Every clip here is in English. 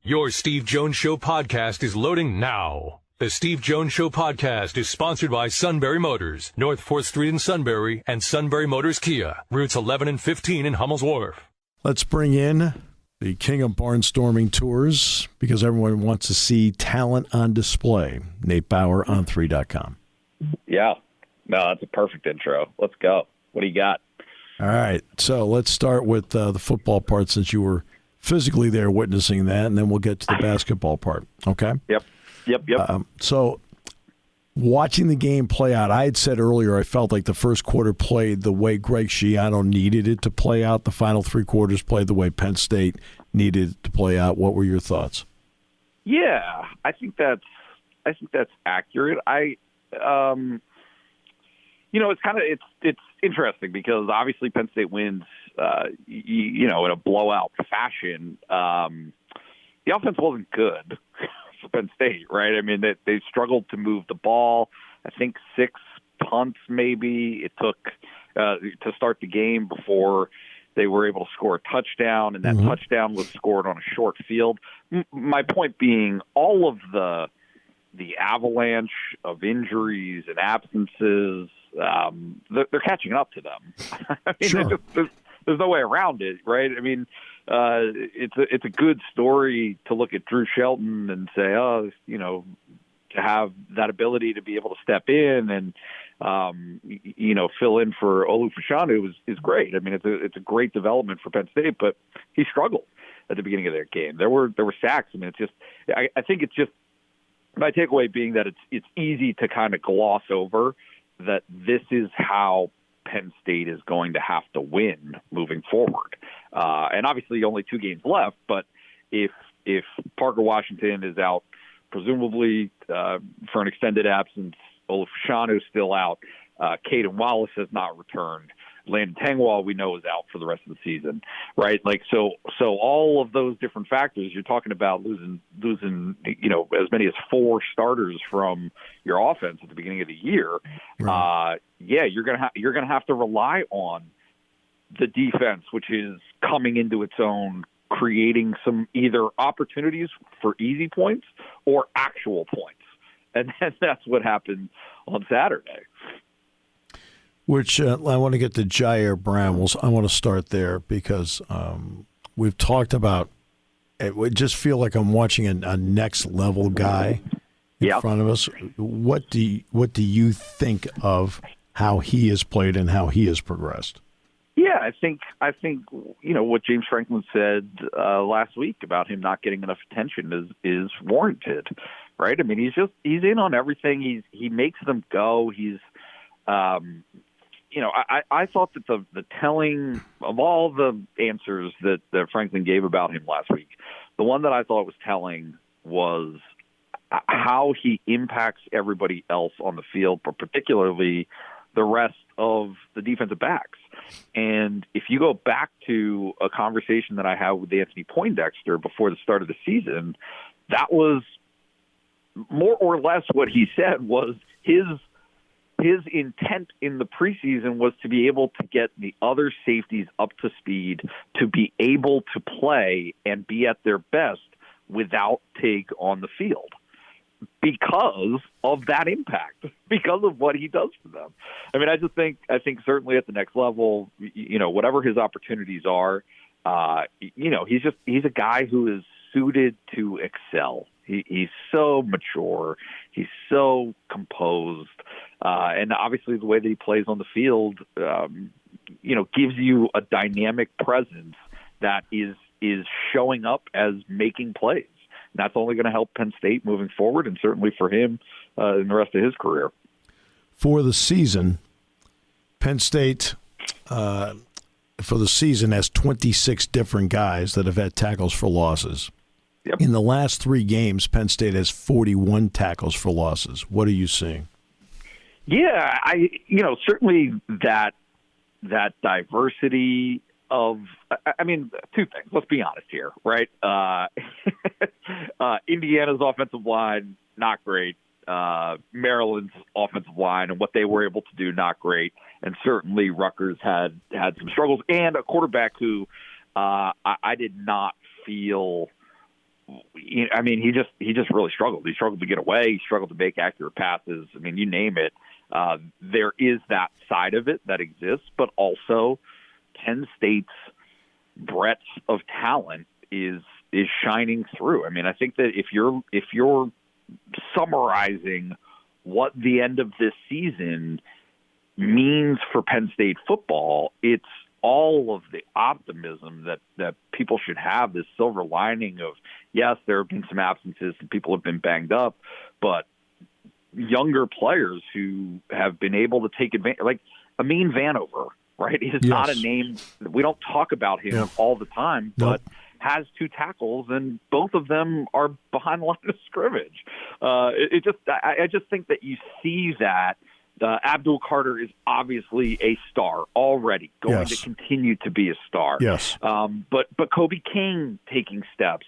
Your Steve Jones Show podcast is loading now. The Steve Jones Show podcast is sponsored by Sunbury Motors, North 4th Street in Sunbury, and Sunbury Motors Kia, routes 11 and 15 in Hummel's Wharf. Let's bring in the king of barnstorming tours, because everyone wants to see talent on display. Nate Bauer, On3.com. Yeah. No, that's a perfect intro. Let's go. What do you got? All right. So let's start with the football part, since you were physically there witnessing that, and then we'll get to the basketball part. Okay? Yep. So watching the game play out, I had said earlier I felt like the first quarter played the way Greg Schiano needed it to play out. The final three quarters played the way Penn State needed it to play out. What were your thoughts? Yeah, I think that's accurate. It's interesting because obviously Penn State wins, in a blowout fashion. The offense wasn't good for Penn State, right? I mean, they struggled to move the ball. I think 6 punts maybe it took to start the game before they were able to score a touchdown, and that touchdown was scored on a short field. My point being, all of the avalanche of injuries and absences, they're catching up to them. I mean, sure. There's no way around it, right? I mean, it's a good story to look at Drew Shelton and say, to have that ability to be able to step in and, fill in for Olu Fashanu is great. I mean, it's a great development for Penn State, but he struggled at the beginning of their game. There were sacks. I mean, I think it's just, my takeaway being that it's easy to kind of gloss over that this is how Penn State is going to have to win moving forward. And obviously only 2 games left, but if Parker Washington is out, presumably for an extended absence, Olu Fashanu is still out, Caden Wallace has not returned, Landon Tangwall we know is out for the rest of the season, right? Like so all of those different factors, you're talking about losing as many as 4 starters from your offense at the beginning of the year. Right. You're gonna have to rely on the defense, which is coming into its own, creating some either opportunities for easy points or actual points, and that's what happened on Saturday. Which I want to get to Jair Bramwell. I want to start there because we've talked about it. Would just feel like I'm watching a next level guy in front of us. What do you think of how he has played and how he has progressed? Yeah, I think what James Franklin said last week about him not getting enough attention is warranted, right? I mean, he's in on everything. He makes them go. He's I thought that the telling of all the answers that Franklin gave about him last week, the one that I thought was telling was how he impacts everybody else on the field, but particularly the rest of the defensive backs. And if you go back to a conversation that I had with Anthony Poindexter before the start of the season, that was more or less what he said was his intent in the preseason was to be able to get the other safeties up to speed, to be able to play and be at their best without Tig on the field because of that impact, because of what he does for them. I mean, I think certainly at the next level, whatever his opportunities are, he's a guy who is suited to excel. He's so mature. He's so composed. And obviously the way that he plays on the field, gives you a dynamic presence that is showing up as making plays. And that's only going to help Penn State moving forward, and certainly for him in the rest of his career. For the season, Penn State, for the season, has 26 different guys that have had tackles for losses. Yep. In the last 3 games, Penn State has 41 tackles for losses. What are you seeing? Yeah, certainly that diversity of, I mean, 2 things. Let's be honest here, right? Indiana's offensive line, not great. Maryland's offensive line and what they were able to do, not great. And certainly Rutgers had some struggles, and a quarterback who I did not feel I mean, he just really struggled. He struggled to get away. He struggled to make accurate passes. I mean, you name it. There is that side of it that exists, but also Penn State's breadth of talent is shining through. I mean, I think that if you're summarizing what the end of this season means for Penn State football, it's all of the optimism that people should have, this silver lining of, yes, there have been some absences and people have been banged up, but younger players who have been able to take advantage, like Amin Vanover, right? He's not a name. We don't talk about him all the time, but has 2 tackles, and both of them are behind the line of scrimmage. I just think that you see that Abdul Carter is obviously a star already, going to continue to be a star. Yes. But Kobe King taking steps.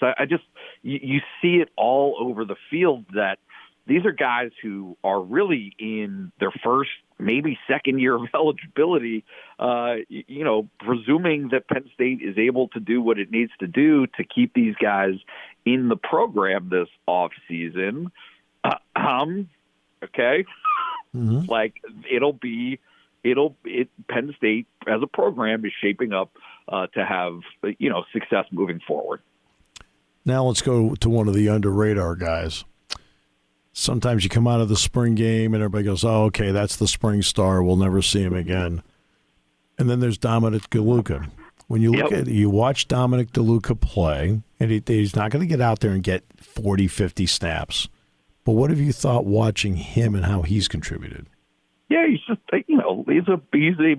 You see it all over the field that these are guys who are really in their first, maybe second year of eligibility, presuming that Penn State is able to do what it needs to do to keep these guys in the program this offseason. Okay. Mm-hmm. Like Penn State as a program is shaping up to have, success moving forward. Now let's go to one of the under radar guys. Sometimes you come out of the spring game and everybody goes, oh, okay, that's the spring star. We'll never see him again. And then there's Dominic DeLuca. When you look at you watch Dominic DeLuca play, and he's not going to get out there and get 40, 50 snaps. But what have you thought watching him and how he's contributed? Yeah, he's just, he's a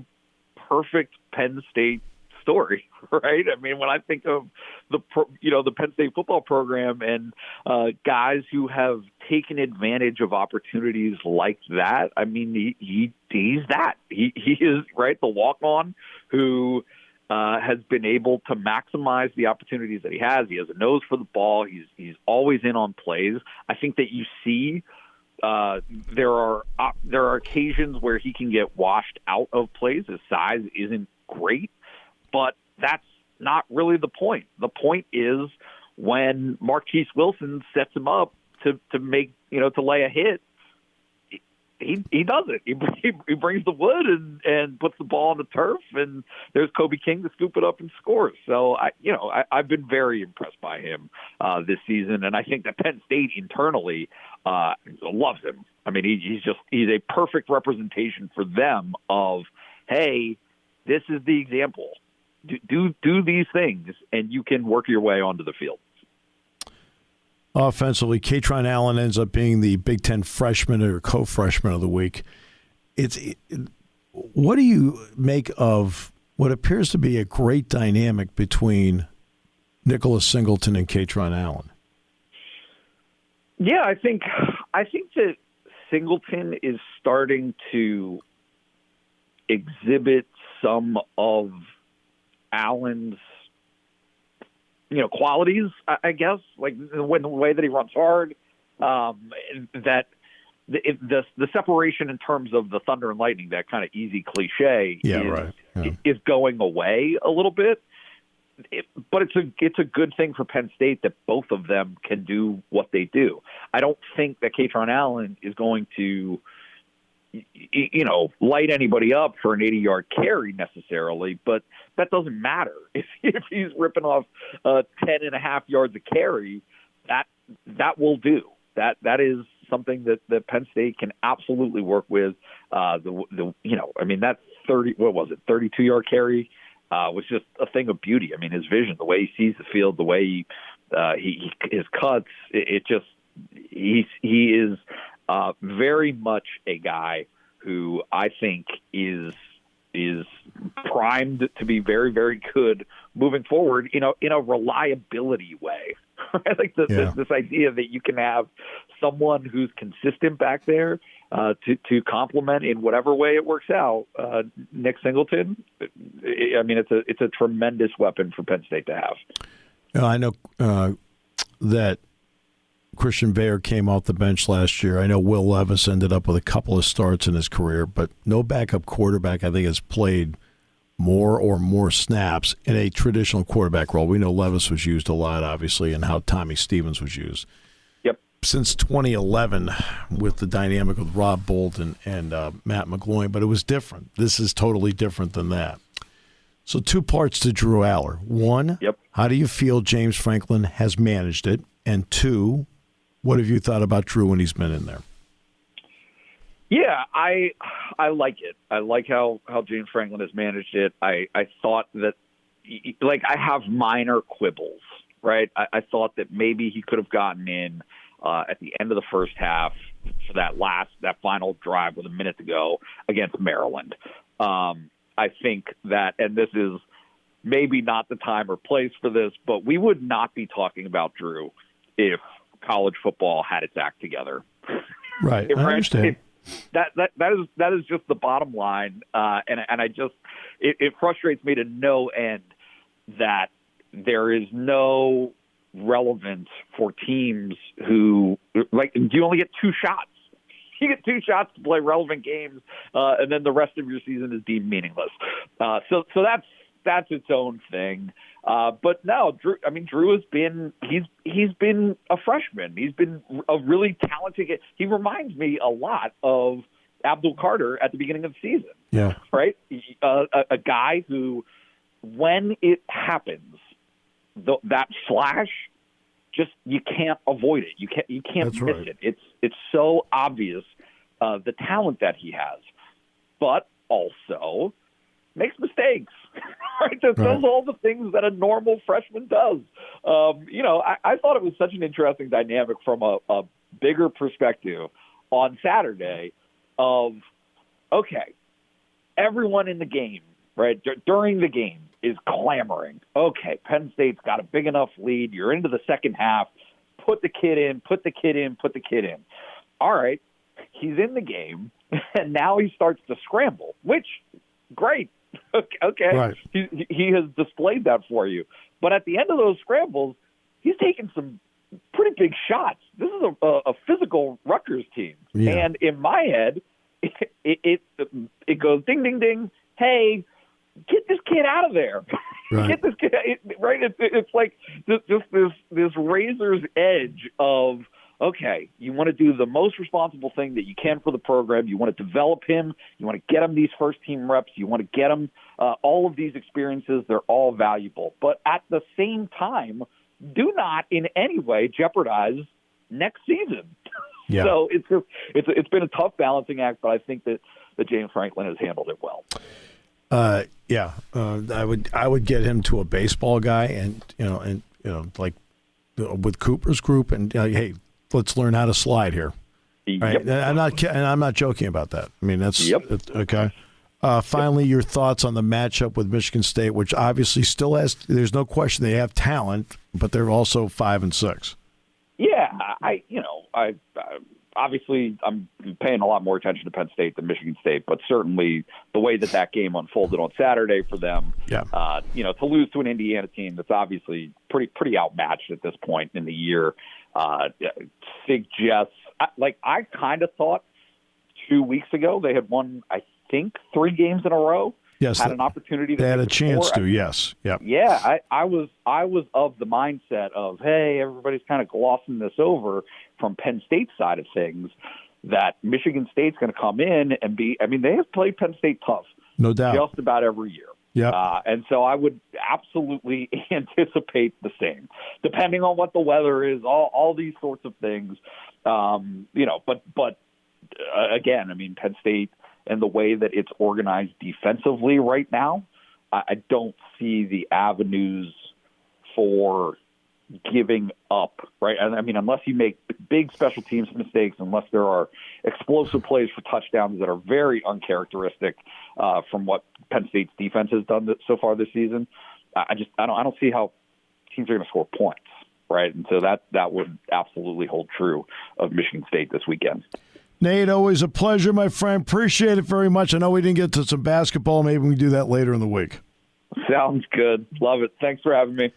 perfect Penn State story, right? I mean, when I think of the Penn State football program and guys who have taken advantage of opportunities like that, I mean, he's that. He is, right, the walk-on who has been able to maximize the opportunities that he has. He has a nose for the ball. He's always in on plays. I think that you see there are occasions where he can get washed out of plays. His size isn't great, but that's not really the point. The point is when Marquise Wilson sets him up to make, to lay a hit, he does it. He brings the wood and puts the ball on the turf, and there's Kobe King to scoop it up and score. So I've been very impressed by him this season, and I think that Penn State internally loves him. I mean, he's a perfect representation for them of, hey, this is the example. Do these things, and you can work your way onto the field. Offensively, Katron Allen ends up being the Big Ten freshman or co-freshman of the week. What do you make of what appears to be a great dynamic between Nicholas Singleton and Katron Allen? Yeah, I think that Singleton is starting to exhibit some of Allen's qualities, I guess, like the way that he runs hard, that the separation in terms of the thunder and lightning, that kind of easy cliche, is going away a little bit. But it's a good thing for Penn State that both of them can do what they do. I don't think that Katron Allen is going to light anybody up for an 80-yard carry necessarily, but that doesn't matter. If he's ripping off 10.5 yards a carry, that will do. That is something that Penn State can absolutely work with. That 32-yard carry was just a thing of beauty. I mean, his vision, the way he sees the field, the way his cuts, he is very much a guy who I think is primed to be very, very good moving forward, in a reliability way. Like this idea that you can have someone who's consistent back there to complement in whatever way it works out. Nick Singleton, I mean, it's a tremendous weapon for Penn State to have. I know that Christian Bayer came off the bench last year. I know Will Levis ended up with a couple of starts in his career, but no backup quarterback, I think, has played more snaps in a traditional quarterback role. We know Levis was used a lot, obviously, and how Tommy Stevens was used. Yep. Since 2011 with the dynamic with Rob Bolton and Matt McGloin, but it was different. This is totally different than that. So 2 parts to Drew Aller. 1, How do you feel James Franklin has managed it? And 2, what have you thought about Drew when he's been in there? Yeah, I like it. I like how James Franklin has managed it. I thought that, like, I have minor quibbles, right? I thought that maybe he could have gotten in at the end of the first half for that final drive with a minute to go against Maryland. I think that, and this is maybe not the time or place for this, but we would not be talking about Drew if college football had its act together. Right, I understand. That is just the bottom line, and I just it frustrates me to no end that there is no relevance for teams who, like, you only get 2 shots. You get 2 shots to play relevant games, and then the rest of your season is deemed meaningless. So that's its own thing. But no, Drew has been he's been a freshman. He's been a really talented. He reminds me a lot of Abdul Carter at the beginning of the season. Yeah, right. A guy who, when it happens, that flash, just you can't avoid it. You can't That's miss right. it. It's so obvious the talent that he has, but also makes mistakes. Right? Does all the things that a normal freshman does. I thought it was such an interesting dynamic from a bigger perspective on Saturday of, okay, everyone in the game, right, during the game is clamoring. Okay, Penn State's got a big enough lead. You're into the second half. Put the kid in. All right, he's in the game, and now he starts to scramble, which, great. Okay, right. He has displayed that for you. But at the end of those scrambles, he's taken some pretty big shots. This is a physical Rutgers team. Yeah. And in my head, it goes ding, ding, ding. Hey, get this kid out of there. Right. Get this kid, right? It's like just this razor's edge of, okay, you want to do the most responsible thing that you can for the program. You want to develop him. You want to get him these first-team reps. You want to get him all of these experiences. They're all valuable. But at the same time, do not in any way jeopardize next season. Yeah. So it's been a tough balancing act, but I think that James Franklin has handled it well. I would get him to a baseball guy, and like with Cooper's group, and hey, let's learn how to slide here. Right? Yep. I'm not joking about that. I mean, that's okay. Finally, your thoughts on the matchup with Michigan State, which obviously still has. There's no question they have talent, but they're also 5-6. Yeah, I obviously I'm paying a lot more attention to Penn State than Michigan State, but certainly the way that game unfolded on Saturday for them, to lose to an Indiana team that's obviously pretty outmatched at this point in the year, suggests, like, I kind of thought 2 weeks ago they had won, I think, 3 games in a row. Yes, had an opportunity. They had a chance to. Yes, yeah. Yeah, I was of the mindset of, hey, everybody's kind of glossing this over from Penn State's side of things, that Michigan State's going to come in and be. I mean, they have played Penn State tough, no doubt, just about every year. Yeah, and so I would absolutely anticipate the same, depending on what the weather is, all these sorts of things. But again, I mean, Penn State and the way that it's organized defensively right now, I don't see the avenues for giving up, right? I mean, unless you make big special teams mistakes, unless there are explosive plays for touchdowns that are very uncharacteristic from what Penn State's defense has done so far this season, I don't see how teams are going to score points, right? And so that would absolutely hold true of Michigan State this weekend. Nate, always a pleasure, my friend. Appreciate it very much. I know we didn't get to some basketball. Maybe we can do that later in the week. Sounds good. Love it. Thanks for having me.